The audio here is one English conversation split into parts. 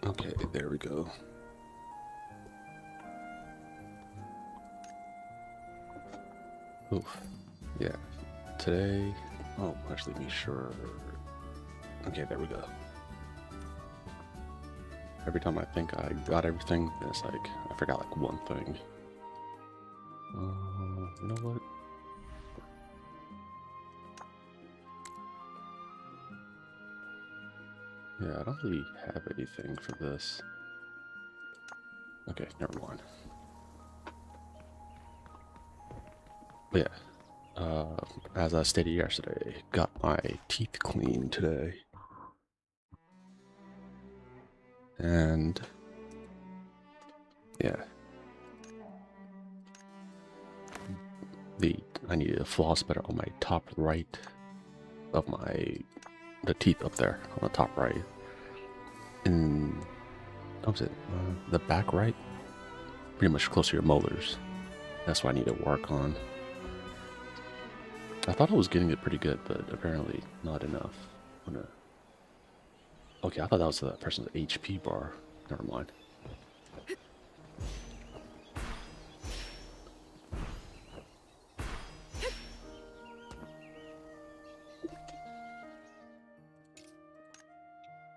Okay, there we go. Oof. Yeah. Today. Oh, actually, be sure. Okay, there we go. Every time I think I got everything, it's like I forgot like one thing. You know what? Yeah, I don't really have anything for this. Okay, never mind. But yeah, as I stated yesterday, got my teeth cleaned today. And yeah, I need to floss better on my top right of the teeth up there on the top right. And what was it? The back right, pretty much close to your molars. That's what I need to work on. I thought I was getting it pretty good, but apparently not enough. Okay, I thought that was the person's HP bar. Never mind.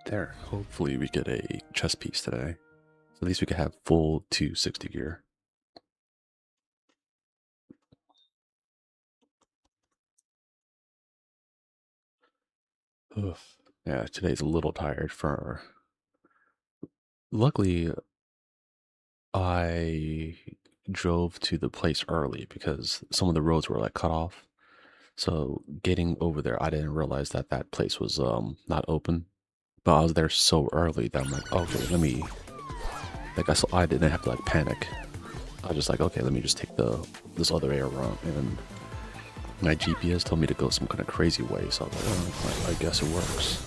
There. Hopefully we get a chest piece today. So at least we can have full 260 gear. Ugh. Yeah, today's a little tired for... Luckily, I drove to the place early because some of the roads were like cut off. So getting over there, I didn't realize that that place was not open. But I was there so early that I'm like, okay, let me... Like, I didn't have to like panic. I was just like, okay, let me just take this other way around. And my GPS told me to go some kind of crazy way, so I was like, oh, I guess it works.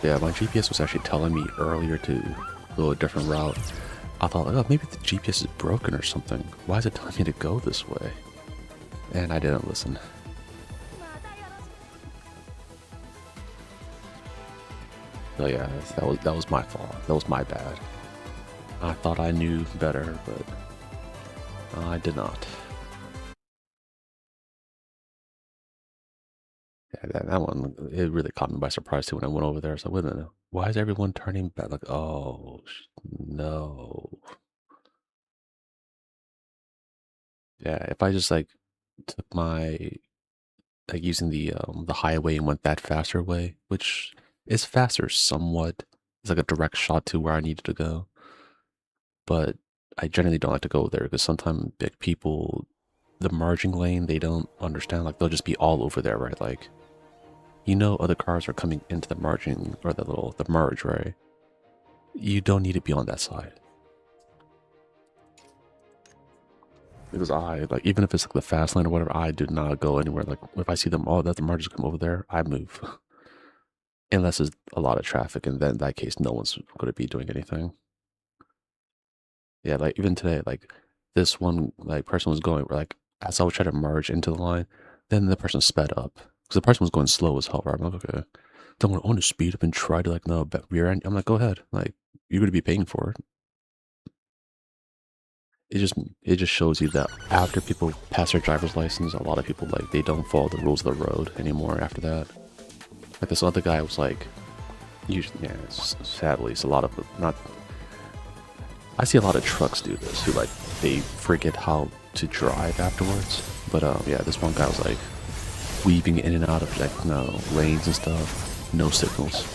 Yeah, my GPS was actually telling me earlier to go a different route. I thought, like, oh, maybe the GPS is broken or something. Why is it telling me to go this way? And I didn't listen. So yeah, that was my fault. That was my bad. I thought I knew better, but I did not. Yeah, that one, it really caught me by surprise too when I went over there. So wait a minute, why is everyone turning back? Like, oh no. Yeah, if I just like took my like using the highway and went that faster way, which is faster somewhat. It's like a direct shot to where I needed to go. But I generally don't like to go there because sometimes big people, the merging lane, they don't understand. Like they'll just be all over there, right? Like, you know, other cars are coming into the merging or the merge, right? You don't need to be on that side. Because I, like, even if it's like the fast lane or whatever, I do not go anywhere. Like, if I see them, oh, that the merge is come over there, I move. Unless there's a lot of traffic, and then in that case, no one's going to be doing anything. Yeah, like, even today, like, this one, like, person was going, like, as I was trying to merge into the line, then the person sped up. Because the person was going slow as hell, right? I'm like, okay, don't want to speed up and try to, like, no, rear end. I'm like, go ahead. Like, you're going to be paying for it. It just shows you that after people pass their driver's license, a lot of people like they don't follow the rules of the road anymore after that. Like this other guy was like, usually, yeah, sadly, it's a lot of not. I see a lot of trucks do this who like they forget how to drive afterwards. But yeah, this one guy was like weaving in and out of like no lanes and stuff, no signals.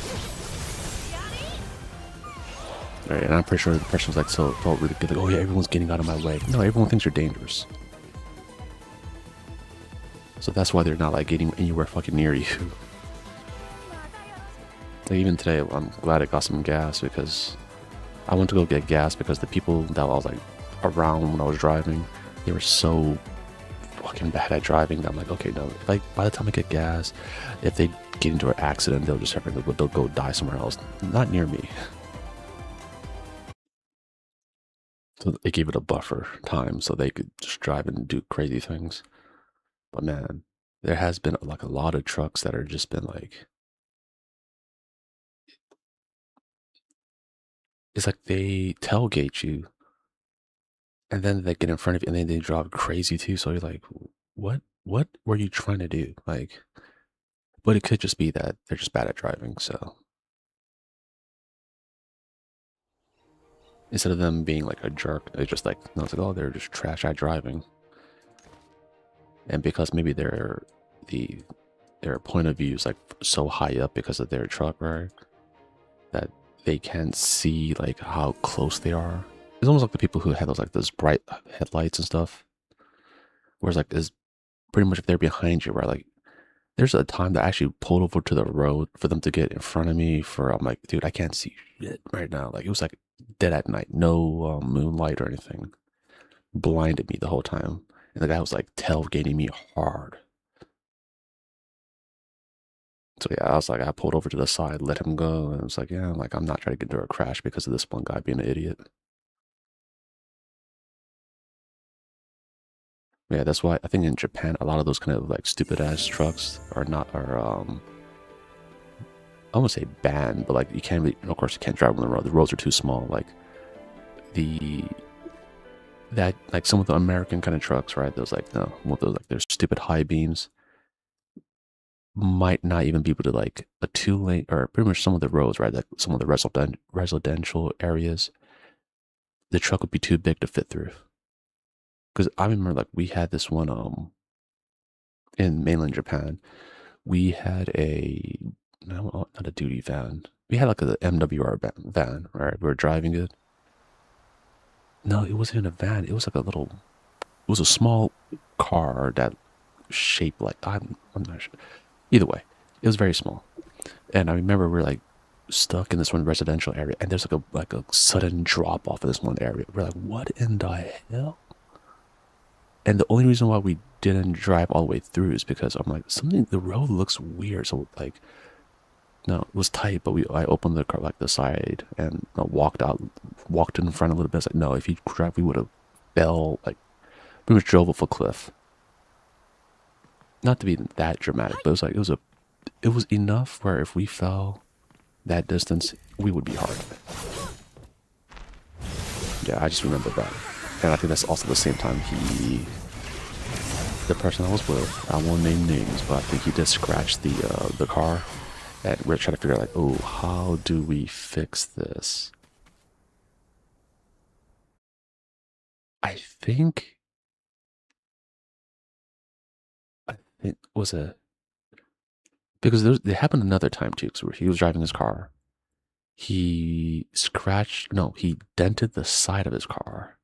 Right, and I'm pretty sure the person was like so felt really good, like, oh yeah, everyone's getting out of my way. No, everyone thinks you're dangerous. So that's why they're not like getting anywhere fucking near you. Like even today, I'm glad I got some gas because I went to go get gas because the people that I was like around when I was driving, they were so fucking bad at driving that I'm like, okay, no, like by the time I get gas, if they get into an accident, they'll just they'll go die somewhere else, not near me. So they gave it a buffer time so they could just drive and do crazy things. But man, there has been like a lot of trucks that are just been like, it's like they tailgate you and then they get in front of you and then they drive crazy too. So you're like, what were you trying to do? Like, but it could just be that they're just bad at driving. So instead of them being like a jerk, it's just like, no, it's like, oh, they're just trash at driving. And because maybe the their point of view is like so high up because of their truck, right? That they can't see like how close they are. It's almost like the people who have those bright headlights and stuff. Whereas like is pretty much if they're behind you, right? Like there's a time that I actually pulled over to the road for them to get in front of me. I'm like, dude, I can't see shit right now. Like it was like dead at night, no moonlight or anything, blinded me the whole time. And the guy was like tailgating me hard. So yeah, I was like, I pulled over to the side, let him go, and it was like, yeah, like I'm not trying to get into a crash because of this one guy being an idiot. Yeah, that's why I think in Japan a lot of those kind of like stupid ass trucks are I won't say banned, but like you can't really, of course you can't drive on the road. The roads are too small. Like the that like some of the American kind of trucks, right? Those like no, with those like their stupid high beams might not even be able to like a 2 lane or pretty much some of the roads, right? Like some of the residential areas, the truck would be too big to fit through. Because I remember like we had this one in mainland Japan. We had a no, not a duty van. We had like a MWR van, right? We were driving it. No, it wasn't even a van. It was like it was a small car that shaped like I'm not sure. Either way, it was very small. And I remember we are like stuck in this one residential area, and there's like a sudden drop off in this one area. We're like, what in the hell? And the only reason why we didn't drive all the way through is because I'm like, the road looks weird. So like, no, it was tight, but I opened the car, like the side and walked in front a little bit. It's like, no, if you drive, we would have fell, like pretty much drove off a cliff. Not to be that dramatic, but it was like, it was enough where if we fell that distance, we would be hard. Yeah, I just remember that. And I think that's also the same time the person I was with, I won't name names, but I think he did scratch the car. And we're trying to figure out like, oh, how do we fix this? I think it was because it happened another time too, because he was driving his car. He dented the side of his car.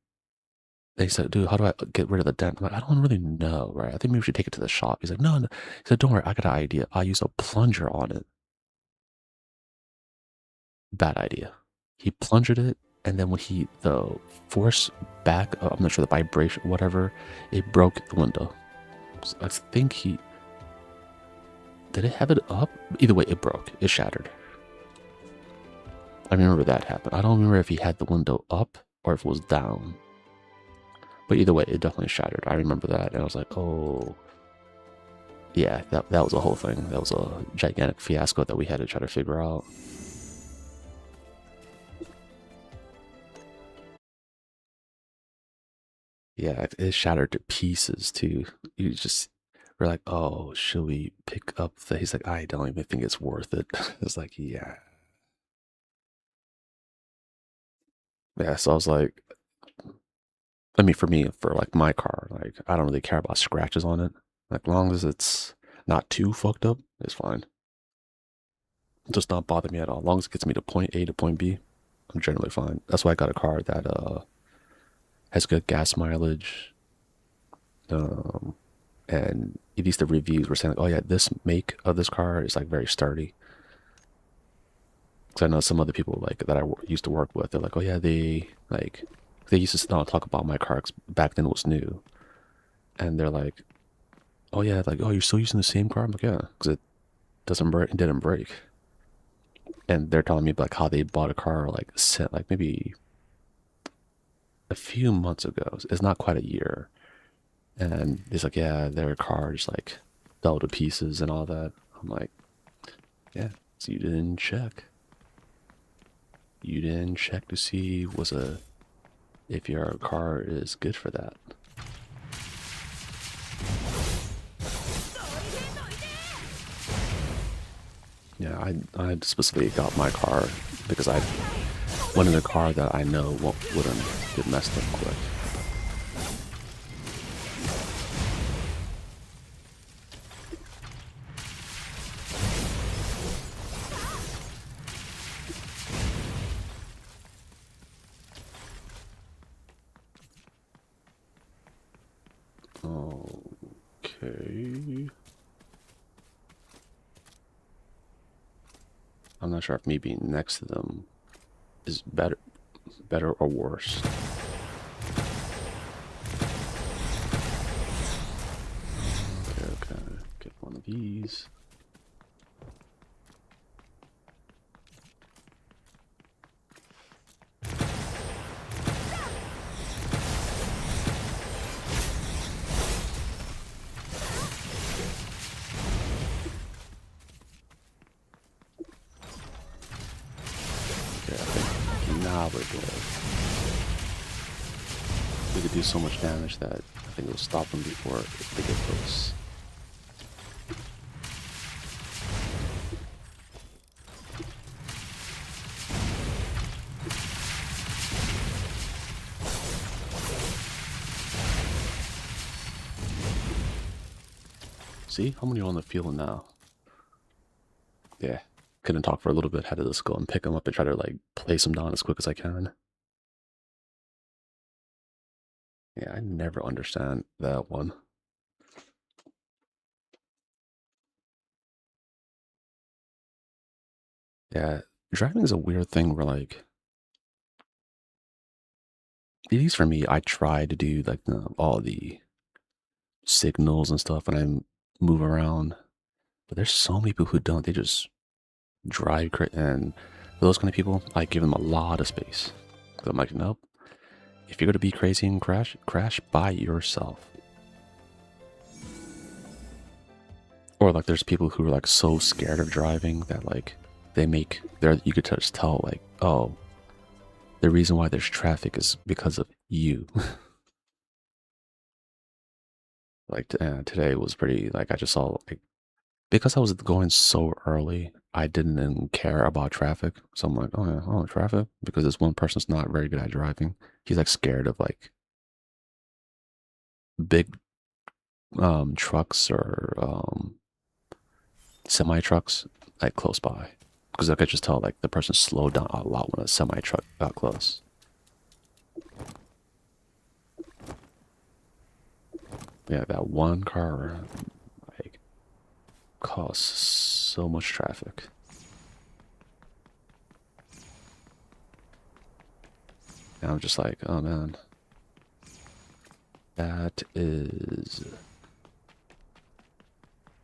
They said, dude, how do I get rid of the dent? I'm like, I don't really know, right? I think maybe we should take it to the shop. He's like, no, no. He said, don't worry, I got an idea. I'll use a plunger on it. Bad idea. He plunged it, and then when the force back, I'm not sure, the vibration, whatever, it broke the window. So I think did it have it up? Either way, it broke. It shattered. I remember that happened. I don't remember if he had the window up or if it was down. But either way, it definitely shattered. I remember that, and I was like, oh, yeah, that was a whole thing. That was a gigantic fiasco that we had to try to figure out. Yeah, it shattered to pieces too. We're like, oh, should we pick up he's like, I don't even think it's worth it. It's like, yeah. Yeah, so I was like, I mean, for me, for like my car, like I don't really care about scratches on it. Like long as it's not too fucked up, it's fine. It does not bother me at all. As long as it gets me to point A to point B, I'm generally fine. That's why I got a car that has good gas mileage. Um, and at least the reviews were saying like, oh yeah, this make of this car is like very sturdy. Because I know some other people like that used to work with. They're like, oh yeah, they used to talk about my car 'cause back then it was new, and they're like, oh yeah, like oh you're still using the same car? I'm like yeah, because it doesn't break, it didn't break. And they're telling me like how they bought a car like set like maybe a few months ago. It's not quite a year, And he's like, yeah, their car just like fell to pieces and all that. I'm like, yeah, so you didn't check. You didn't check to see if your car is good for that. Yeah, I specifically got my car because I wanted a car that I know wouldn't get messed up quick. Okay. I'm not sure if me being next to them is better or worse. Okay, get one of these. Okay, I think now we're good. We could do so much damage that I think it'll stop them before they get close. See? How many are on the field now? Yeah. Couldn't talk for a little bit, had to just go and pick them up and try to like place them down as quick as I can. Yeah, I never understand that one. Yeah, driving is a weird thing where like, at least for me, I try to do like all the signals and stuff when I move around, but there's so many people who don't. They just drive and for those kind of people, I give them a lot of space. So I'm like, nope. If you're gonna be crazy and crash by yourself. Or like there's people who are like so scared of driving that like you could just tell like, oh, the reason why there's traffic is because of you. Like today was pretty like I just saw like because I was going so early, I didn't care about traffic. So I'm like, oh yeah, oh traffic because this one person's not very good at driving. He's like scared of like big trucks or semi trucks like close by because I could just tell like the person slowed down a lot when a semi truck got close. Yeah, that one car like caused so much traffic. And I'm just like, oh man, that is.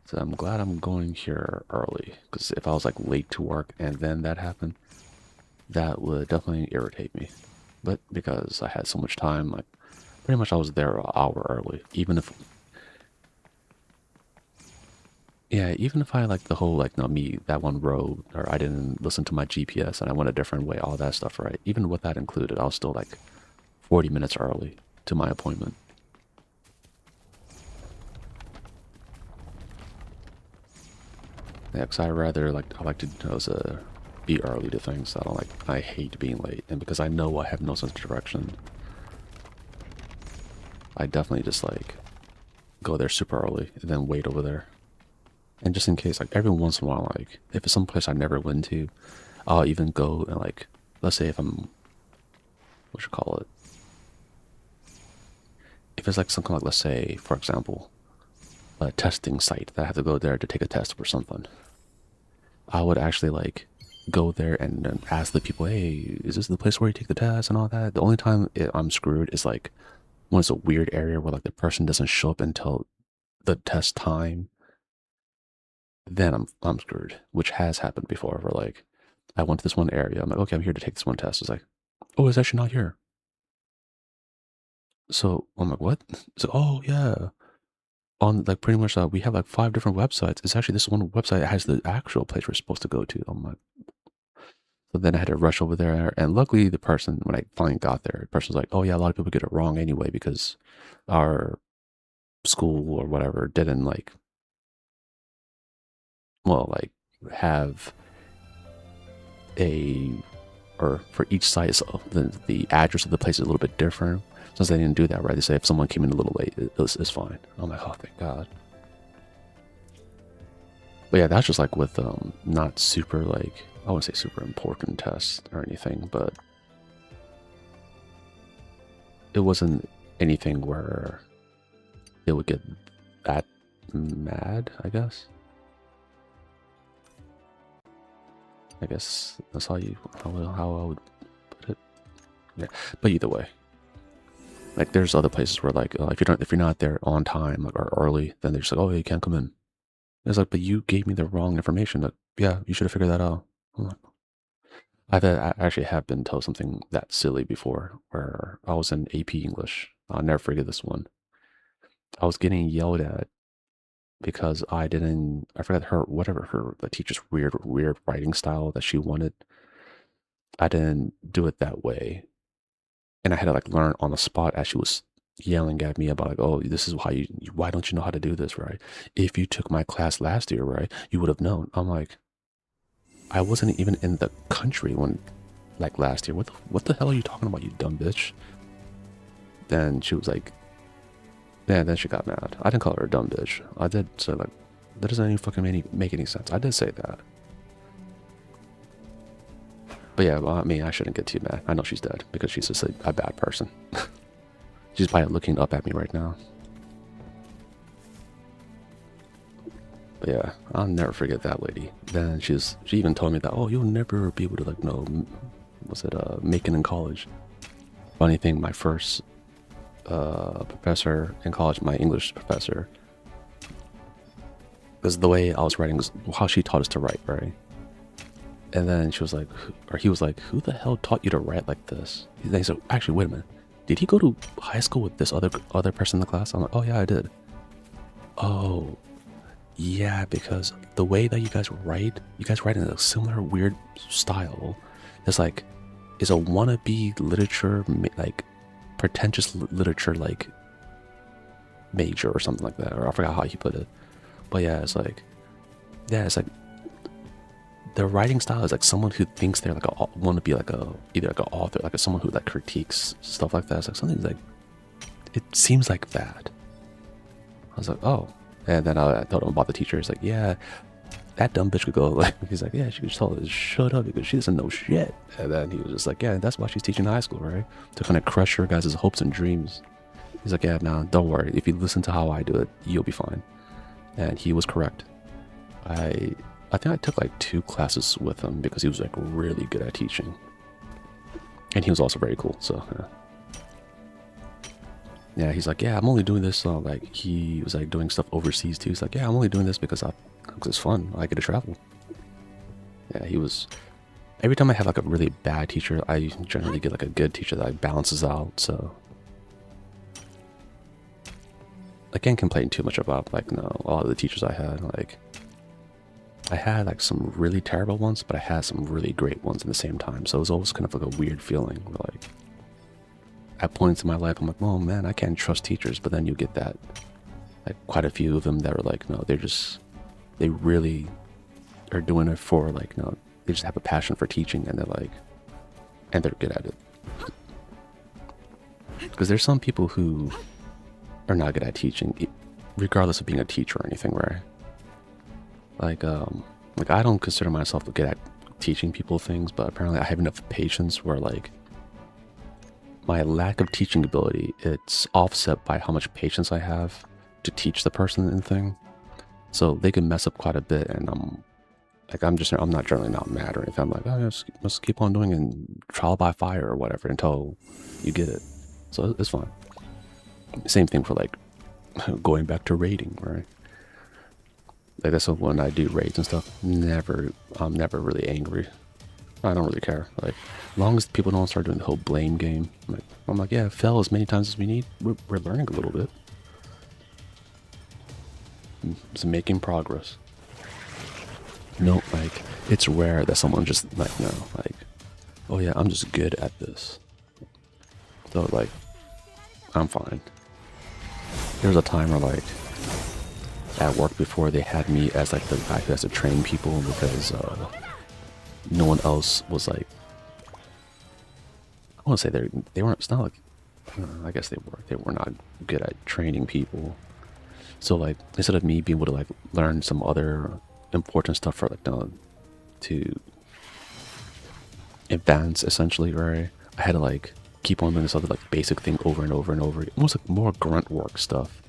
So I'm glad I'm going here early because if I was like late to work and then that happened, that would definitely irritate me. But because I had so much time, like pretty much I was there an hour early, even if yeah, even if I like the whole like no me that one road or I didn't listen to my GPS and I went a different way, all that stuff, right? Even with that included, I was still like 40 minutes early to my appointment. Yeah, because I like to be early to things. I don't like I hate being late, and because I know I have no sense of direction, I definitely just like go there super early and then wait over there. And just in case, like every once in a while, like if it's some place I never went to, I'll even go and like let's say if I'm what you call it, if it's like something like let's say for example a testing site that I have to go there to take a test or something. I would actually like go there and then ask the people, hey, is this the place where you take the test and all that? The only time I'm screwed is like when it's a weird area where like the person doesn't show up until the test time. Then I'm screwed, which has happened before. Where like I went to this one area, I'm like, okay, I'm here to take this one test. It's like, oh, it's actually not here. So I'm like, what? So, oh yeah. On like pretty much we have like 5 different websites. It's actually this one website has the actual place we're supposed to go to. I'm like, so then I had to rush over there, and luckily the person, when I finally got there, the person was like, oh yeah, a lot of people get it wrong anyway because our school or whatever didn't like, well, like have a, or for each site, so the address of the place is a little bit different. Since they didn't do that, right? They say if someone came in a little late, it's fine. I'm like, oh, thank God. But yeah, that's just like with not super like, I wouldn't say super important tests or anything, but it wasn't anything where it would get that mad, I guess. I guess that's how I would put it. Yeah, but either way, like there's other places where like if you're not there on time like, or early, then they're just like, oh, you can't come in. It's like, but you gave me the wrong information. That yeah, you should have figured that out. I actually have been told something that silly before, where I was in AP English. I'll never forget this one. I was getting yelled at because I forgot the teacher's weird writing style that she wanted. I didn't do it that way. And I had to like learn on the spot as she was yelling at me about like, oh, this is why don't you know how to do this, right? If you took my class last year, right, you would have known. I'm like, I wasn't even in the country when like last year. What the hell are you talking about, you dumb bitch? Then she was like, yeah, then she got mad. I didn't call her a dumb bitch. I did say like, that doesn't even fucking make any sense. I did say that. But yeah, well, I mean, I shouldn't get too mad. I know she's dead because she's just a bad person. She's probably looking up at me right now. But yeah, I'll never forget that lady. Then she even told me that, oh, you'll never be able to like make it in college. Funny thing, my first professor in college, my English professor, because the way I was writing was how she taught us to write, right? And then she was like, or he was like, who the hell taught you to write like this? He said, actually, wait a minute. Did he go to high school with this other person in the class? I'm like, oh yeah, I did. Oh, yeah, because the way that you guys write in a similar weird style. It's like, is a wannabe literature, like pretentious literature, like major or something like that. Or I forgot how he put it. But yeah, it's like the writing style is like someone who thinks they're like want to be like either like an author, like someone who like critiques stuff like that. It's like something like, it seems like that. I was like, oh. And then I told him about the teacher. He's like, yeah, that dumb bitch could go. Like, he's like, yeah, she could just tell her to shut up because she doesn't know shit. And then he was just like, yeah, that's why she's teaching high school, right? To kind of crush your guys' hopes and dreams. He's like, yeah, no, don't worry. If you listen to how I do it, you'll be fine. And he was correct. I think I took like 2 classes with him because he was like really good at teaching. And he was also very cool, so yeah. Yeah, he's like, yeah, I'm only doing this. Like, he was like doing stuff overseas too. He's like, yeah, I'm only doing this because it's fun. I get to travel. Yeah, he was. Every time I have like a really bad teacher, I generally get like a good teacher that like, balances out. So I can't complain too much about like a lot of the teachers I had. Like, I had like some really terrible ones, but I had some really great ones at the same time. So it was always kind of like a weird feeling. Where, like, at points in my life, I'm like, oh man, I can't trust teachers. But then you get that, like quite a few of them that are like, no, they really are doing it for like, no, they just have a passion for teaching, and they're good at it. Because there's some people who are not good at teaching, regardless of being a teacher or anything, right? Like I don't consider myself good at teaching people things, but apparently I have enough patience where like my lack of teaching ability, it's offset by how much patience I have to teach the person and thing. So they can mess up quite a bit, and I'm not generally not mad or anything. I'm like, oh, let's keep on doing and trial by fire or whatever until you get it. So it's fine. Same thing for like going back to raiding, right? Like that's when I do raids and stuff. I'm never really angry. I don't really care. Like, as long as people don't start doing the whole blame game. I'm like, yeah, fail as many times as we need. We're learning a little bit. It's making progress. No, like, it's rare that someone just, like, no, like, oh yeah, I'm just good at this. So, like, I'm fine. There was a time where, like, at work before, they had me as, like, the guy who has to train people because no one else was, like, I want to say they weren't, it's not like, I guess they were not good at training people. So, like, instead of me being able to, like, learn some other important stuff for, like, to advance, essentially, right? I had to, like, keep on doing this other, like, basic thing over and over and over. Almost like more grunt work stuff.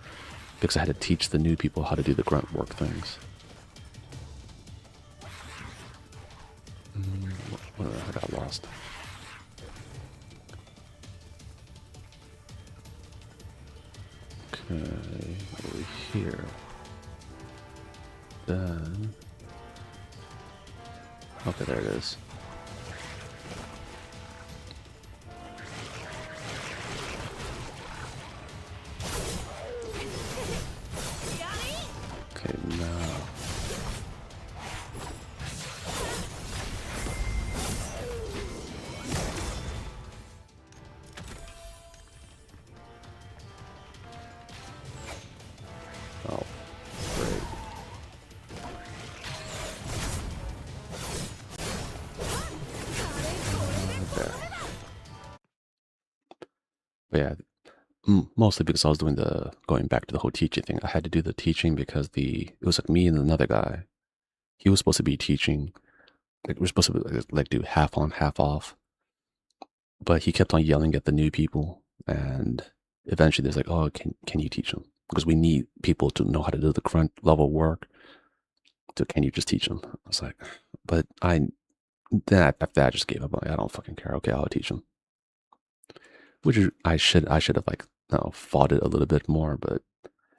Because I had to teach the new people how to do the grunt work things. I got lost. Okay, over here. Then... okay, there it is. Okay, now... oh, great. There. But yeah, mostly because I was doing going back to the whole teaching thing. I had to do the teaching because it was like me and another guy. He was supposed to be teaching. Like, we're supposed to like do half on, half off. But he kept on yelling at the new people, and eventually there's like, oh, can you teach them? Because we need people to know how to do the grunt level work. So can you just teach them? I was like, but then after that I just gave up. Like, I don't fucking care. Okay, I'll teach them. Which I should have like fought it a little bit more, but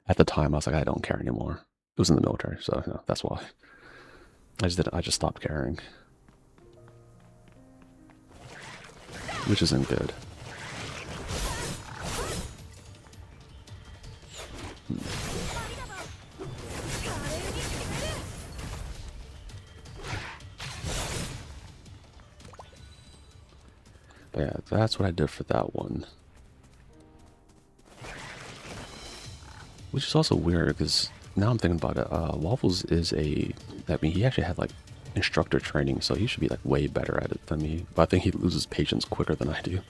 at the time I was like, I don't care anymore. It was in the military, so that's why. I just stopped caring. Which isn't good. But yeah, that's what I did for that one. Which is also weird because now I'm thinking about it. Waffles is he actually had like instructor training, so he should be like way better at it than me. But I think he loses patience quicker than I do.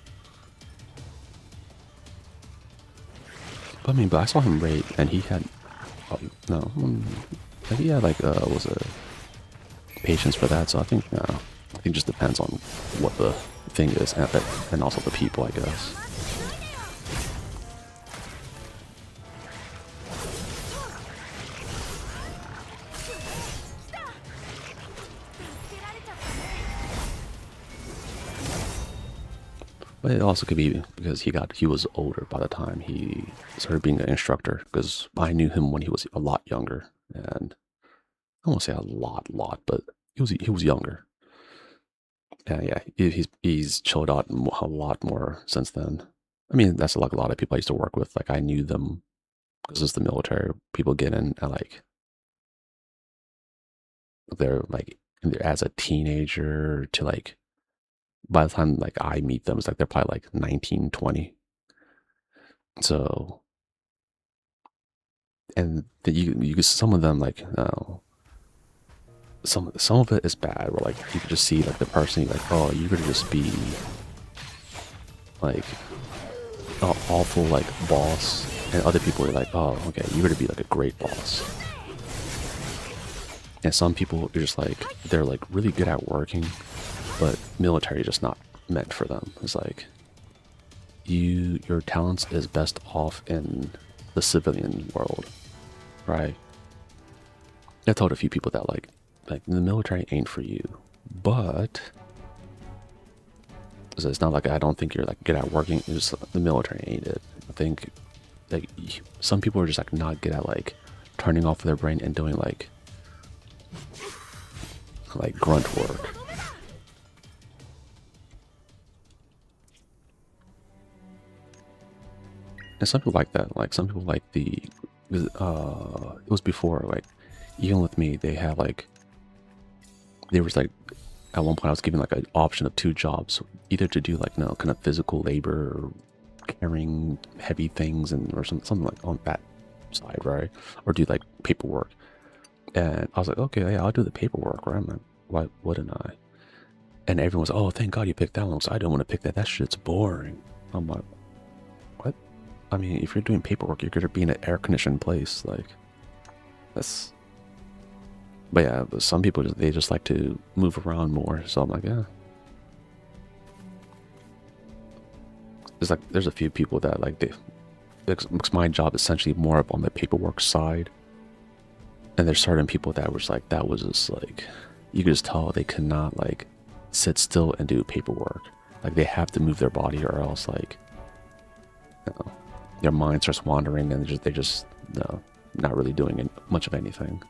But I saw him raid and he had, he had like was a patience for that. So I think it just depends on what the thing is and also the people, I guess. But it also could be because he was older by the time he started being an instructor, because I knew him when he was a lot younger, and I won't say a lot, but he was younger. Yeah, he's chilled out a lot more since then. I mean, that's like a lot of people I used to work with. Like, I knew them because it's the military. People get in and like they're like as a teenager to like by the time like I meet them, it's like they're probably like 19, 20. So, and you some of them like some of it is bad. Where like you could just see like the person like, oh, you could just be like an awful like boss, and other people are like, oh, okay, you're gonna be like a great boss. And some people are just like they're like really good at working, but military is just not meant for them. It's like your talents is best off in the civilian world, right? I told a few people that like the military ain't for you, but it's not like I don't think you're like good at working. It's just the military ain't it. I think like some people are just like not good at like turning off their brain and doing like grunt work. And some people like that. Like some people like the, it was before, like, even with me, they had like, there was like, at one point I was given like an option of 2 jobs, either to do like, no, kind of physical labor or carrying heavy things and, or something like on that side, right? Or do like paperwork. And I was like, okay, yeah, I'll do the paperwork, right? I'm like, why wouldn't I? And everyone's, oh, thank God you picked that one. So I don't want to pick that. That shit's boring. I'm like, what? I mean, if you're doing paperwork, you're going to be in an air-conditioned place. Like, that's... But yeah, but some people, they just like to move around more. So I'm like, yeah. There's a few people that, like, because my job is essentially more up on the paperwork side. And there's certain people that was like, that was just like, you could just tell they could not, like, sit still and do paperwork. Like, they have to move their body or else, like, you know, their mind starts wandering and they're just no, not really doing much of anything.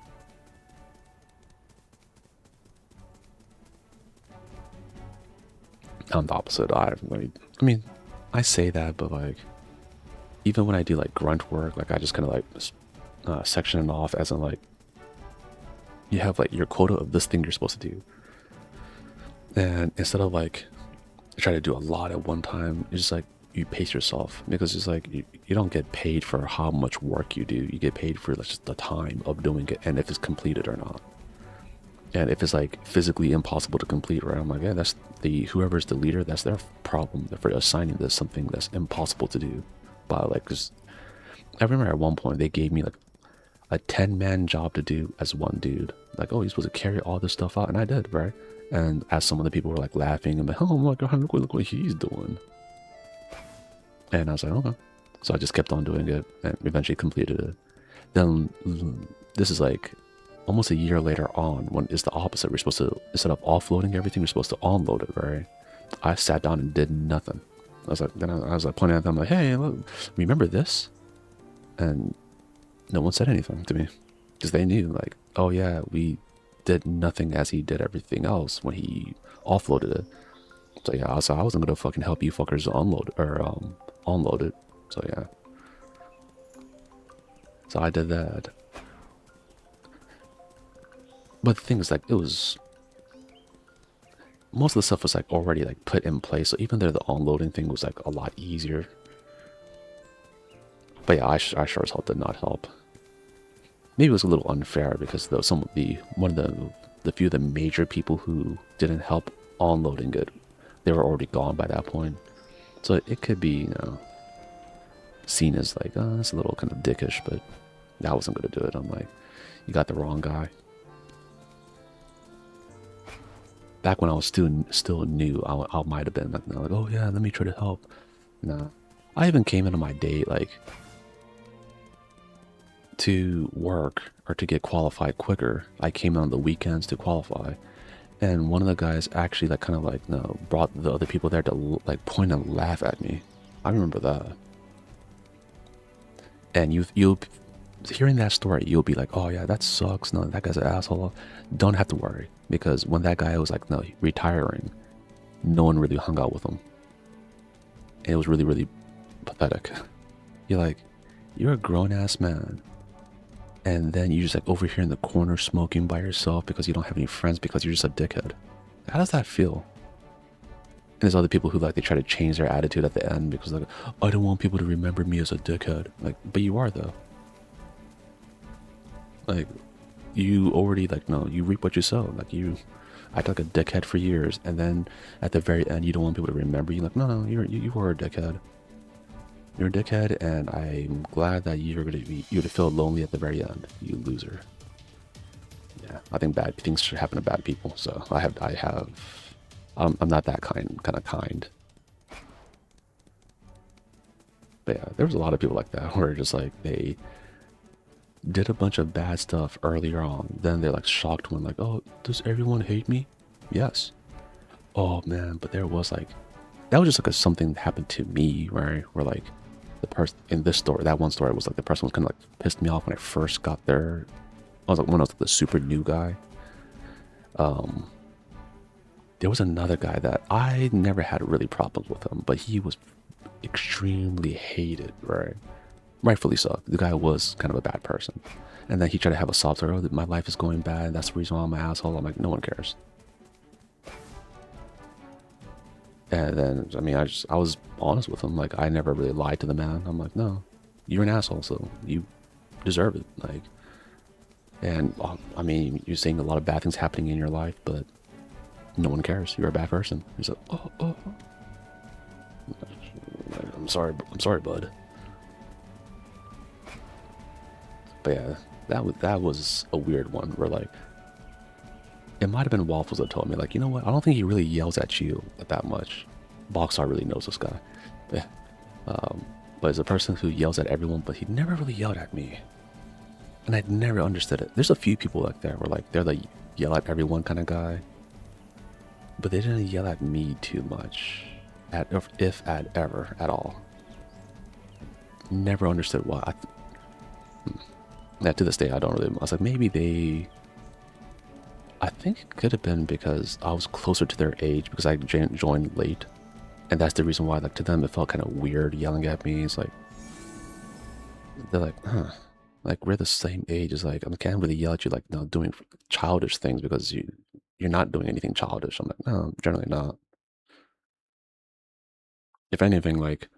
I'm the opposite. I mean, I say that, but like, even when I do like grunt work, like I just kind of like section it off as in like, you have like your quota of this thing you're supposed to do. And instead of like try to do a lot at one time, it's just like you pace yourself, because it's like you don't get paid for how much work you do. You get paid for like just the time of doing it and if it's completed or not. And if it's like physically impossible to complete, right? I'm like, yeah, that's whoever's the leader, that's their problem. They're for assigning this something that's impossible to do. But like, cause I remember at one point they gave me like a 10-man job to do as one dude. Like, oh, you're supposed to carry all this stuff out, and I did, right? And as some of the people were like laughing, I'm like, oh my god, look what he's doing. And I was like, okay. So I just kept on doing it and eventually completed it. Then this is like almost a year later on, when it's the opposite. We're supposed to, instead of offloading everything, we're supposed to onload it, right? I sat down and did nothing. I was like, then I was like pointing at them like, hey, look, remember this? And no one said anything to me, because they knew like, oh yeah, we did nothing as he did everything else when he offloaded it. So yeah, I wasn't gonna fucking help you fuckers unload or unload it. So yeah. So I did that. But the thing is, like, it was, most of the stuff was like already like put in place. So even though the unloading thing was like a lot easier. But yeah, I sure as hell did not help. Maybe it was a little unfair because though one of the few of the major people who didn't help unloading it, they were already gone by that point. So it could be, you know, seen as like, oh, that's a little kind of dickish, but I wasn't gonna do it. I'm like, you got the wrong guy. Back when I was still new, I might have been like, oh yeah, let me try to help. Nah, I even came into my day like to work or to get qualified quicker. I came on the weekends to qualify, and one of the guys actually like kind of like brought the other people there to like point and laugh at me. I remember that. And you'll hearing that story, you'll be like, oh yeah, that sucks. No, that guy's an asshole. Don't have to worry, because when that guy was like retiring, no one really hung out with him. And it was really, really pathetic. You're like, you're a grown-ass man, and then you just like over here in the corner smoking by yourself because you don't have any friends because you're just a dickhead. How does that feel? And there's other people who like, they try to change their attitude at the end because like, I don't want people to remember me as a dickhead. Like, but you are though. Like, you already like, no, you reap what you sow. Like, you act like a dickhead for years, and then at the very end you don't want people to remember you. Like, no, you were a dickhead. You're a dickhead, and I'm glad that you're gonna feel lonely at the very end, you loser. Yeah, I think bad things should happen to bad people. So I'm not that kind of kind. But yeah, there was a lot of people like that where just like they did a bunch of bad stuff earlier on, then they're like shocked when like, oh, does everyone hate me? Yes. Oh man, but there was like, that was just like something that happened to me, right? Where like the person in this story, that one story was like the person was kind of like pissed me off when I first got there. I was like, when I was like the super new guy. There was another guy that I never had really problems with him, but he was extremely hated, right? Rightfully so. The guy was kind of a bad person. And then he tried to have a sob story, oh, my life is going bad, that's the reason why I'm an asshole. I'm like, no one cares. And then, I mean, I was honest with him. Like, I never really lied to the man. I'm like, no, you're an asshole, so you deserve it. Like, and I mean, you're seeing a lot of bad things happening in your life, but no one cares. You're a bad person. He's like, oh. I'm sorry, bud. But yeah, that was a weird one. Where like, it might have been Waffles that told me, like, you know what? I don't think he really yells at you that much. Boxar really knows this guy. Yeah. But it's a person who yells at everyone, but he never really yelled at me. And I'd never understood it. There's a few people like that where like they're the yell at everyone kind of guy. But they didn't yell at me too much. If at ever at all. Never understood why. Yeah, to this day I don't really. I was like, maybe they. I think it could have been because I was closer to their age because I joined late, and that's the reason why. Like to them, it felt kind of weird yelling at me. It's like they're like, huh, like we're the same age. It's like I can't really yell at you like doing childish things because you're not doing anything childish. I'm like, no, generally not. If anything, like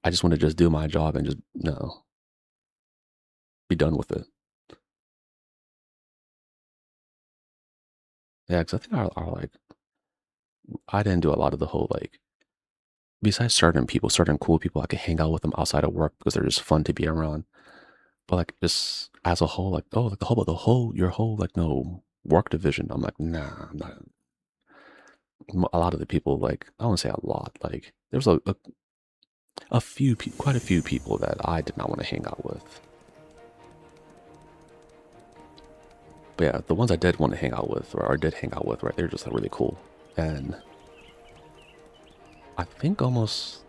I just want to just do my job and just be done with it. Yeah, because I think our like I didn't do a lot of the whole like besides certain people, certain cool people, I could hang out with them outside of work because they're just fun to be around. But like just as a whole, like oh, like your whole like no work division. I'm like nah, I'm not. A lot of the people like I won't say a lot. Like there was a few, quite a few people that I did not want to hang out with. But yeah, the ones I did want to hang out with or did hang out with, right? They're just like really cool, and I think almost.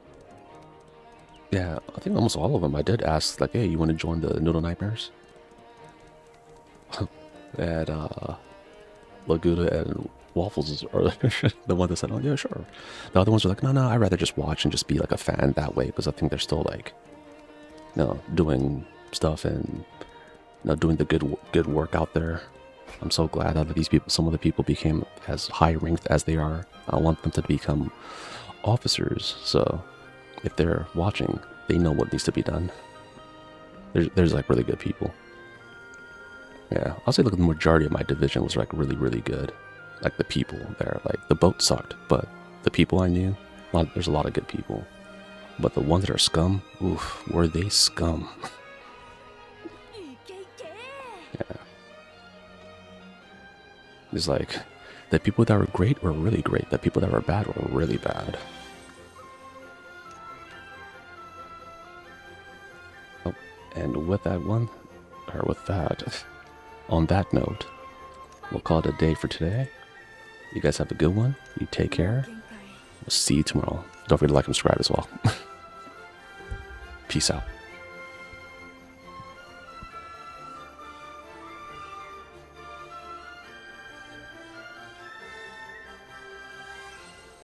Yeah, I think almost all of them. I did ask, like, hey, you want to join the Noodle Nightmares? And Laguda and Waffles are the one that said, oh, yeah, sure. The other ones are like, no, I'd rather just watch and just be like a fan that way because I think they're still like, doing stuff and doing the good work out there. I'm so glad that these people, some of the people became as high ranked as they are. I want them to become officers, so if they're watching, they know what needs to be done. There's like really good people. Yeah, I'll say like the majority of my division was like really, really good. Like the people there, like the boat sucked, but the people I knew, there's a lot of good people. But the ones that are scum, oof, were they scum? Yeah. It's like the people that were great were really great. The people that were bad were really bad. Oh, and with that on that note, we'll call it a day for today. You guys have a good one. You take care. We'll see you tomorrow. Don't forget to like and subscribe as well. Peace out.